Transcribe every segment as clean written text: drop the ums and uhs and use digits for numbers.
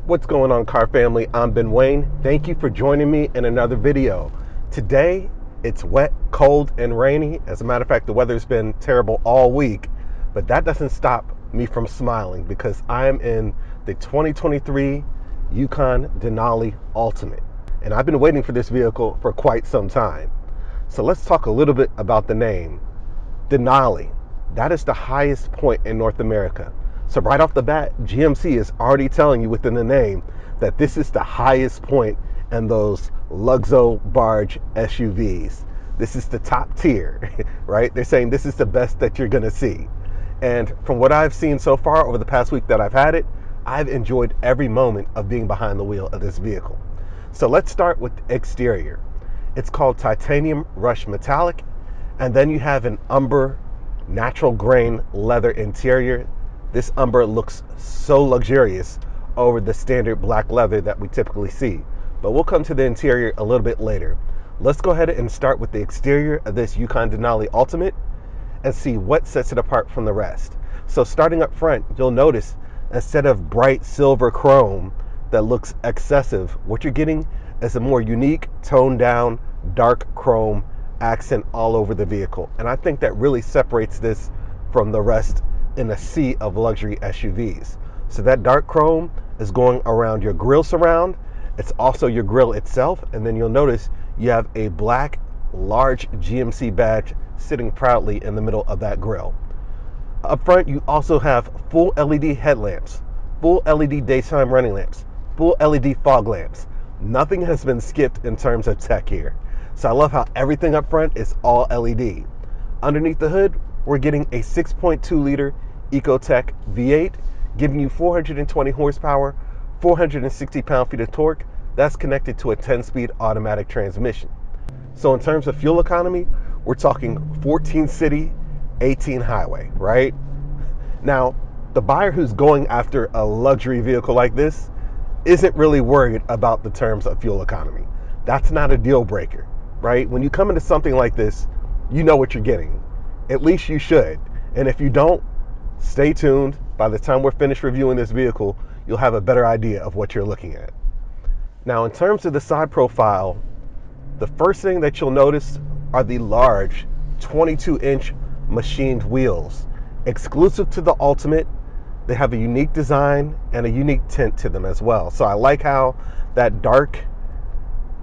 What's going on, car family? I'm Ben Wayne. Thank you for joining me in another video. Today, it's wet, cold, and rainy. As a matter of fact, the weather's been terrible all week, but that doesn't stop me from smiling because I am in the 2023 Yukon Denali Ultimate. And I've been waiting for this vehicle for quite some time. So let's talk a little bit about the name. Denali, that is the highest point in North America. So right off the bat, GMC is already telling you within the name that this is the highest point in those Luxo barge SUVs. This is the top tier, right? They're saying this is the best that you're gonna see. And from what I've seen so far over the past week that I've had it, I've enjoyed every moment of being behind the wheel of this vehicle. So let's start with the exterior. It's called titanium rush metallic, and then you have an umber natural grain leather interior. This umber looks so luxurious over the standard black leather that we typically see. But we'll come to the interior a little bit later. Let's go ahead and start with the exterior of this Yukon Denali Ultimate and see what sets it apart from the rest. So starting up front, you'll notice instead of bright silver chrome that looks excessive, what you're getting is a more unique, toned down, dark chrome accent all over the vehicle. And I think that really separates this from the rest in a sea of luxury SUVs. So that dark chrome is going around your grille surround. It's also your grille itself. And then you'll notice you have a black, large GMC badge sitting proudly in the middle of that grille. Up front, you also have full LED headlamps, full LED daytime running lamps, full LED fog lamps. Nothing has been skipped in terms of tech here. So I love how everything up front is all LED. Underneath the hood, we're getting a 6.2 liter Ecotec V8, giving you 420 horsepower, 460 pound-feet of torque. That's connected to a 10-speed automatic transmission. So in terms of fuel economy, we're talking 14 city, 18 highway, right? Now, the buyer who's going after a luxury vehicle like this isn't really worried about the terms of fuel economy. That's not a deal breaker, right? When you come into something like this, you know what you're getting. At least you should. And if you don't, stay tuned. By the time we're finished reviewing this vehicle, you'll have a better idea of what you're looking at. Now, in terms of the side profile, the first thing that you'll notice are the large 22-inch machined wheels. Exclusive to the Ultimate, they have a unique design and a unique tint to them as well. So I like how that dark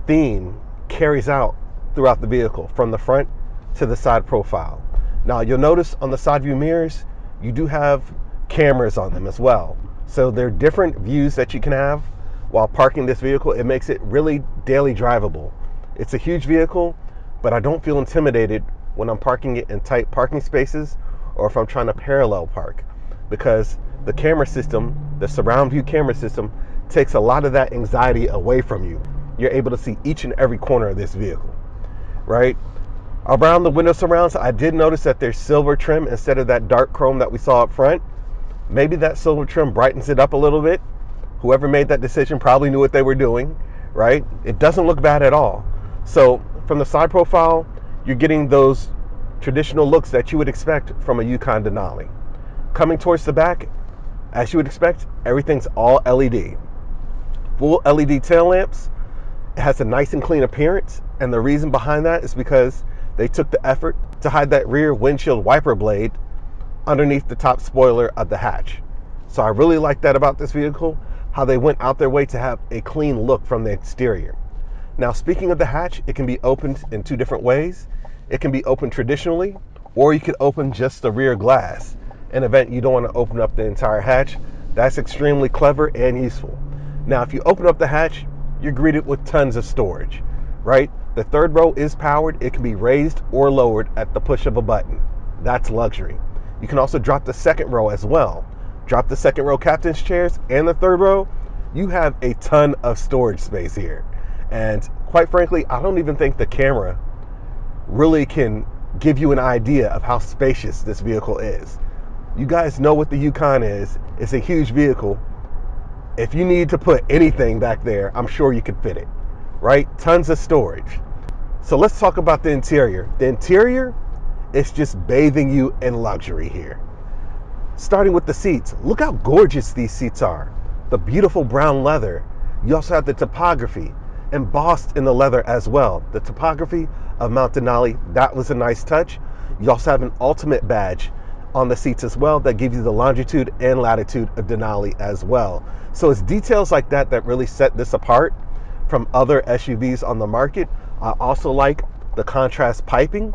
theme carries out throughout the vehicle from the front to the side profile. Now you'll notice on the side view mirrors, you do have cameras on them as well. So there are different views that you can have while parking this vehicle. It makes it really daily drivable. It's a huge vehicle, but I don't feel intimidated when I'm parking it in tight parking spaces or if I'm trying to parallel park, because the camera system, the surround view camera system, takes a lot of that anxiety away from you. You're able to see each and every corner of this vehicle, right? Around the window surrounds, I did notice that there's silver trim instead of that dark chrome that we saw up front. Maybe that silver trim brightens it up a little bit. Whoever made that decision probably knew what they were doing, right? It doesn't look bad at all. So from the side profile, you're getting those traditional looks that you would expect from a Yukon Denali. Coming towards the back, as you would expect, everything's all LED. Full LED tail lamps. It has a nice and clean appearance, and the reason behind that is because they took the effort to hide that rear windshield wiper blade underneath the top spoiler of the hatch. So I really like that about this vehicle, how they went out their way to have a clean look from the exterior. Now, speaking of the hatch, it can be opened in two different ways. It can be opened traditionally, or you could open just the rear glass. In event you don't want to open up the entire hatch, that's extremely clever and useful. Now, if you open up the hatch, you're greeted with tons of storage, right? The third row is powered. It can be raised or lowered at the push of a button. That's luxury. You can also drop the second row as well. Drop the second row captain's chairs and the third row. You have a ton of storage space here. And quite frankly, I don't even think the camera really can give you an idea of how spacious this vehicle is. You guys know what the Yukon is. It's a huge vehicle. If you need to put anything back there, I'm sure you could fit it, right? Tons of storage. So let's talk about the interior. The interior is just bathing you in luxury here. Starting with the seats, look how gorgeous these seats are. the beautiful brown leather. You also have the topography embossed in the leather as well. The topography of Mount Denali, that was a nice touch. You also have an ultimate badge on the seats as well that give you the longitude and latitude of Denali as well. So it's details like that that really set this apart from other SUVs on the market. I also like the contrast piping.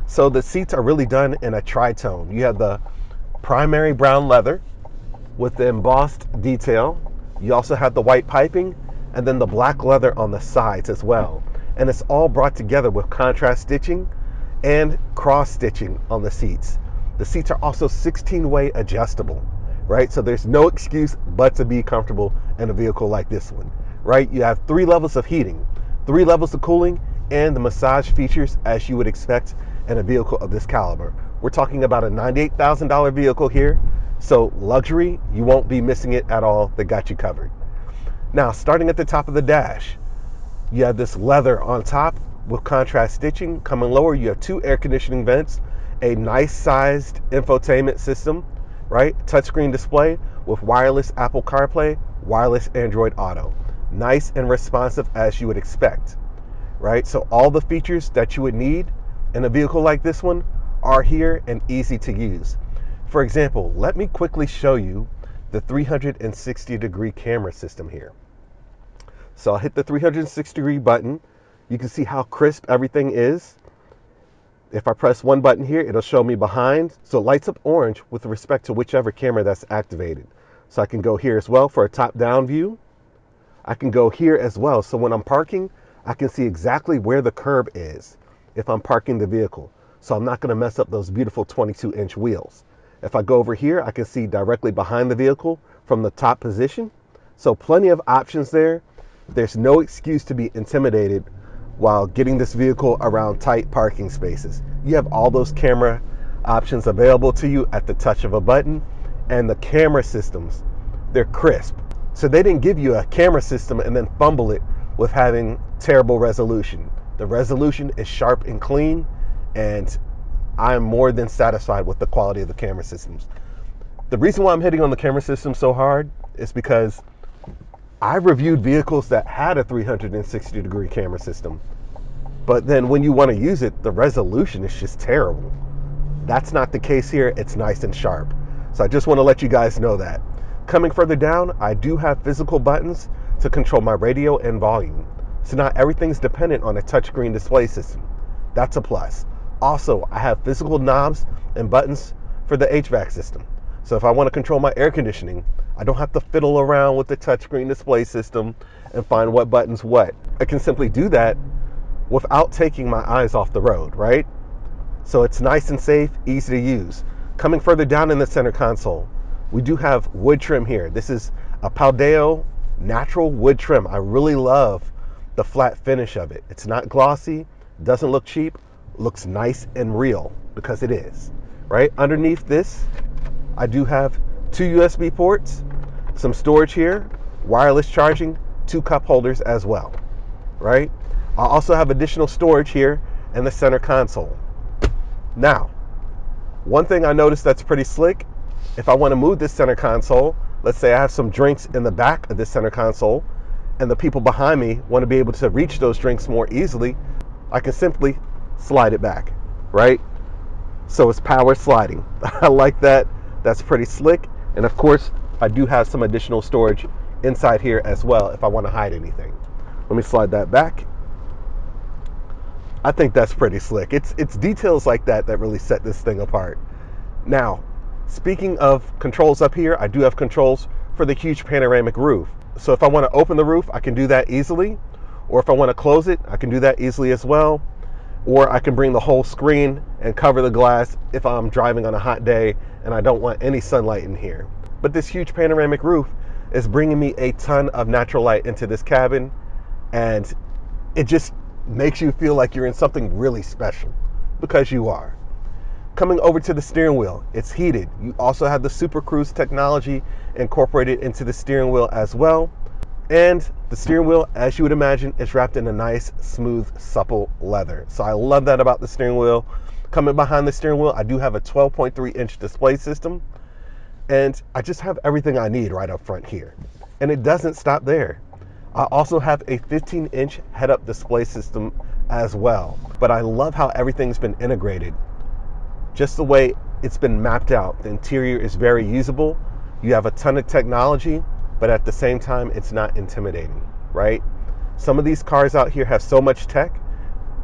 So the seats are really done in a tritone. You have the primary brown leather with the embossed detail. You also have the white piping and then the black leather on the sides as well. And it's all brought together with contrast stitching and cross stitching on the seats. The seats are also 16-way adjustable, right? So there's no excuse but to be comfortable in a vehicle like this one, right? You have 3 levels of heating, 3 levels of cooling, and the massage features as you would expect in a vehicle of this caliber. We're talking about a $98,000 vehicle here. So luxury, you won't be missing it at all. They got you covered. Now, starting at the top of the dash, you have this leather on top with contrast stitching. Coming lower, you have 2 air conditioning vents, a nice sized infotainment system, right? Touchscreen display with wireless Apple CarPlay, wireless Android Auto. Nice and responsive as you would expect, right? So all the features that you would need in a vehicle like this one are here and easy to use. For example, let me quickly show you the 360-degree camera system here. So I'll hit the 360-degree button. You can see how crisp everything is. If I press one button here, it'll show me behind. So it lights up orange with respect to whichever camera that's activated. So I can go here as well for a top-down view. I can go here as well. So when I'm parking, I can see exactly where the curb is if I'm parking the vehicle. So I'm not going to mess up those beautiful 22-inch wheels. If I go over here, I can see directly behind the vehicle from the top position. So plenty of options there. There's no excuse to be intimidated while getting this vehicle around tight parking spaces. You have all those camera options available to you at the touch of a button, and the camera systems, they're crisp. So they didn't give you a camera system and then fumble it with having terrible resolution. The resolution is sharp and clean, and I'm more than satisfied with the quality of the camera systems. The reason why I'm hitting on the camera system so hard is because I've reviewed vehicles that had a 360-degree camera system, but then when you want to use it, the resolution is just terrible. That's not the case here. It's nice and sharp. So I just want to let you guys know that. Coming further down, I do have physical buttons to control my radio and volume. So not everything's dependent on a touchscreen display system. That's a plus. Also, I have physical knobs and buttons for the HVAC system. So if I want to control my air conditioning, I don't have to fiddle around with the touchscreen display system and find what button's what. I can simply do that without taking my eyes off the road, right? So it's nice and safe, easy to use. Coming further down in the center console, we do have wood trim here. This is a Paldeo natural wood trim. I really love the flat finish of it. It's not glossy, doesn't look cheap, looks nice and real because it is, right? Underneath this, I do have 2 USB ports, some storage here, wireless charging, 2 cup holders as well, right? I also have additional storage here in the center console. Now, one thing I noticed that's pretty slick, if I want to move this center console, let's say I have some drinks in the back of this center console and the people behind me want to be able to reach those drinks more easily, I can simply slide it back, right? So it's power sliding. I like that. That's pretty slick. And of course, I do have some additional storage inside here as well if I want to hide anything. Let me slide that back. I think that's pretty slick. It's details like that that really set this thing apart. Now, speaking of controls up here, I do have controls for the huge panoramic roof. So if I want to open the roof, I can do that easily. Or if I want to close it, I can do that easily as well. Or I can bring the whole screen and cover the glass if I'm driving on a hot day and I don't want any sunlight in here. But this huge panoramic roof is bringing me a ton of natural light into this cabin, and it just makes you feel like you're in something really special, because you are. Coming over to the steering wheel, it's heated. You also have the Super Cruise technology incorporated into the steering wheel as well. And the steering wheel, as you would imagine, is wrapped in a nice, smooth, supple leather. So I love that about the steering wheel. Coming behind the steering wheel, I do have a 12.3-inch display system. And I just have everything I need right up front here. And it doesn't stop there. I also have a 15-inch head-up display system as well. But I love how everything's been integrated. Just the way it's been mapped out. The interior is very usable. You have a ton of technology, but at the same time, it's not intimidating, right? Some of these cars out here have so much tech,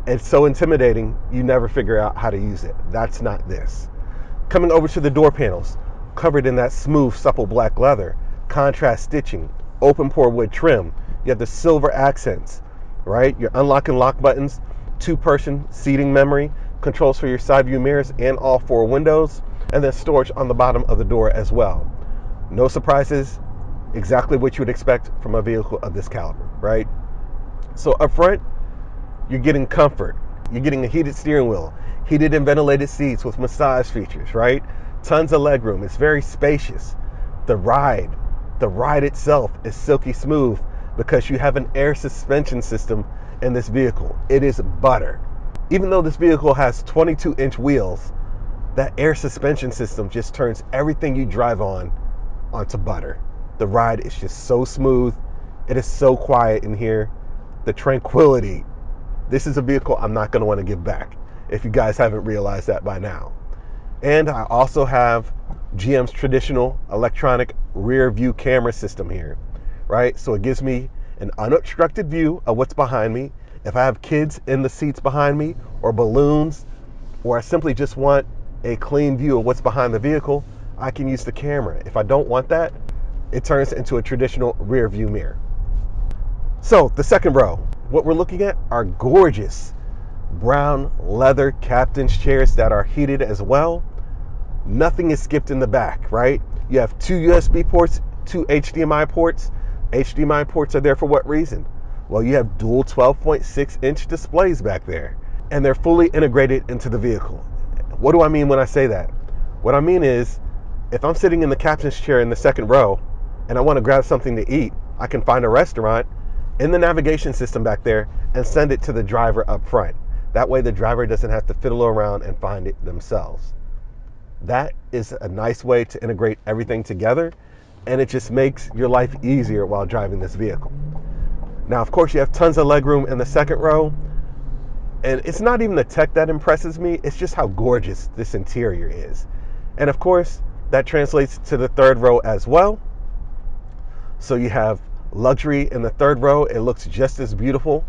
it's so intimidating, you never figure out how to use it. That's not this. Coming over to the door panels, covered in that smooth, supple black leather, contrast stitching, open pore wood trim. You have the silver accents, right? Your unlock and lock buttons, 2-person seating memory, controls for your side view mirrors and all 4 windows, and then storage on the bottom of the door as well. No surprises, exactly what you would expect from a vehicle of this caliber, right? So up front, you're getting comfort. You're getting a heated steering wheel, heated and ventilated seats with massage features, right? Tons of legroom. It's very spacious. The ride itself is silky smooth because you have an air suspension system in this vehicle. It is butter. Even though this vehicle has 22-inch wheels, that air suspension system just turns everything you drive onto butter. The ride is just so smooth. It is so quiet in here. The tranquility. This is a vehicle I'm not going to want to give back, if you guys haven't realized that by now. And I also have GM's traditional electronic rear view camera system here, right? So it gives me an unobstructed view of what's behind me. If I have kids in the seats behind me, or balloons, or I simply just want a clean view of what's behind the vehicle, I can use the camera. If I don't want that, it turns into a traditional rear view mirror. So the second row, what we're looking at are gorgeous brown leather captain's chairs that are heated as well. Nothing is skipped in the back, right? You have 2 USB ports, 2 HDMI ports. HDMI ports are there for what reason? Well, you have dual 12.6-inch displays back there, and they're fully integrated into the vehicle. What do I mean when I say that? What I mean is, if I'm sitting in the captain's chair in the second row and I want to grab something to eat, I can find a restaurant in the navigation system back there and send it to the driver up front. That way the driver doesn't have to fiddle around and find it themselves. That is a nice way to integrate everything together, and it just makes your life easier while driving this vehicle. Now, of course, you have tons of legroom in the second row, and it's not even the tech that impresses me, it's just how gorgeous this interior is. And of course, that translates to the third row as well. So you have luxury in the third row. It looks just as beautiful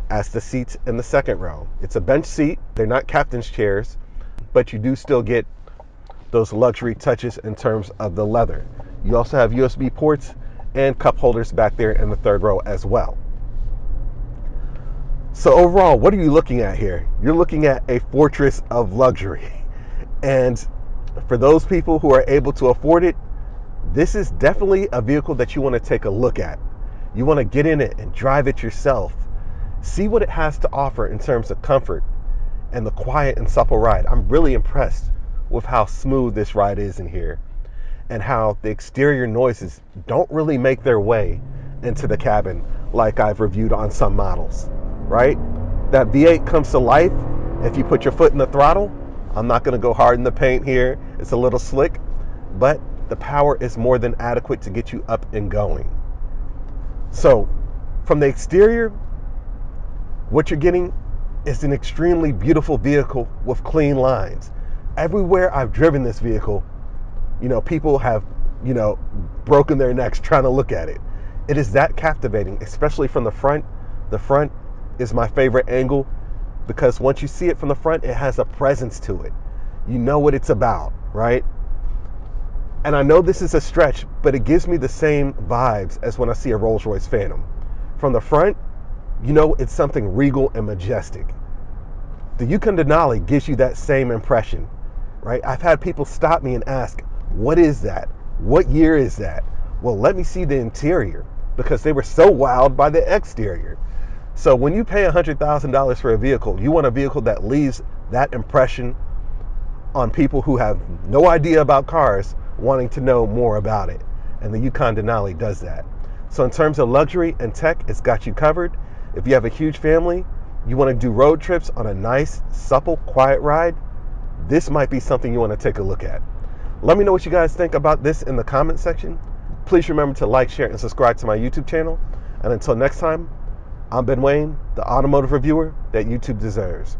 as the seats in the second row. It's a bench seat. They're not captain's chairs, but you do still get those luxury touches in terms of the leather. You also have USB ports and cup holders back there in the third row as well. So overall, what are you looking at here? You're looking at a fortress of luxury. And for those people who are able to afford it, this is definitely a vehicle that you want to take a look at. You want to get in it and drive it yourself. See what it has to offer in terms of comfort and the quiet and supple ride. I'm really impressed with how smooth this ride is in here, and how the exterior noises don't really make their way into the cabin like I've reviewed on some models, right? That V8 comes to life if you put your foot in the throttle. I'm not going to go hard in the paint here. It's a little slick, but the power is more than adequate to get you up and going. So from the exterior, what you're getting is an extremely beautiful vehicle with clean lines. Everywhere I've driven this vehicle, people have, broken their necks trying to look at it. It is that captivating, especially from the front. The front is my favorite angle because once you see it from the front, it has a presence to it. You know what it's about, right? And I know this is a stretch, but it gives me the same vibes as when I see a Rolls-Royce Phantom. From the front, it's something regal and majestic. The Yukon Denali gives you that same impression, right? I've had people stop me and ask, what is that? What year is that? Well, let me see the interior, because they were so wowed by the exterior. So when you pay $100,000 for a vehicle, you want a vehicle that leaves that impression on people who have no idea about cars, wanting to know more about it. And the Yukon Denali does that. So in terms of luxury and tech, it's got you covered. If you have a huge family, you want to do road trips on a nice, supple, quiet ride, this might be something you want to take a look at. Let me know what you guys think about this in the comment section. Please remember to like, share, and subscribe to my YouTube channel. And until next time, I'm Ben Wayne, the automotive reviewer that YouTube deserves.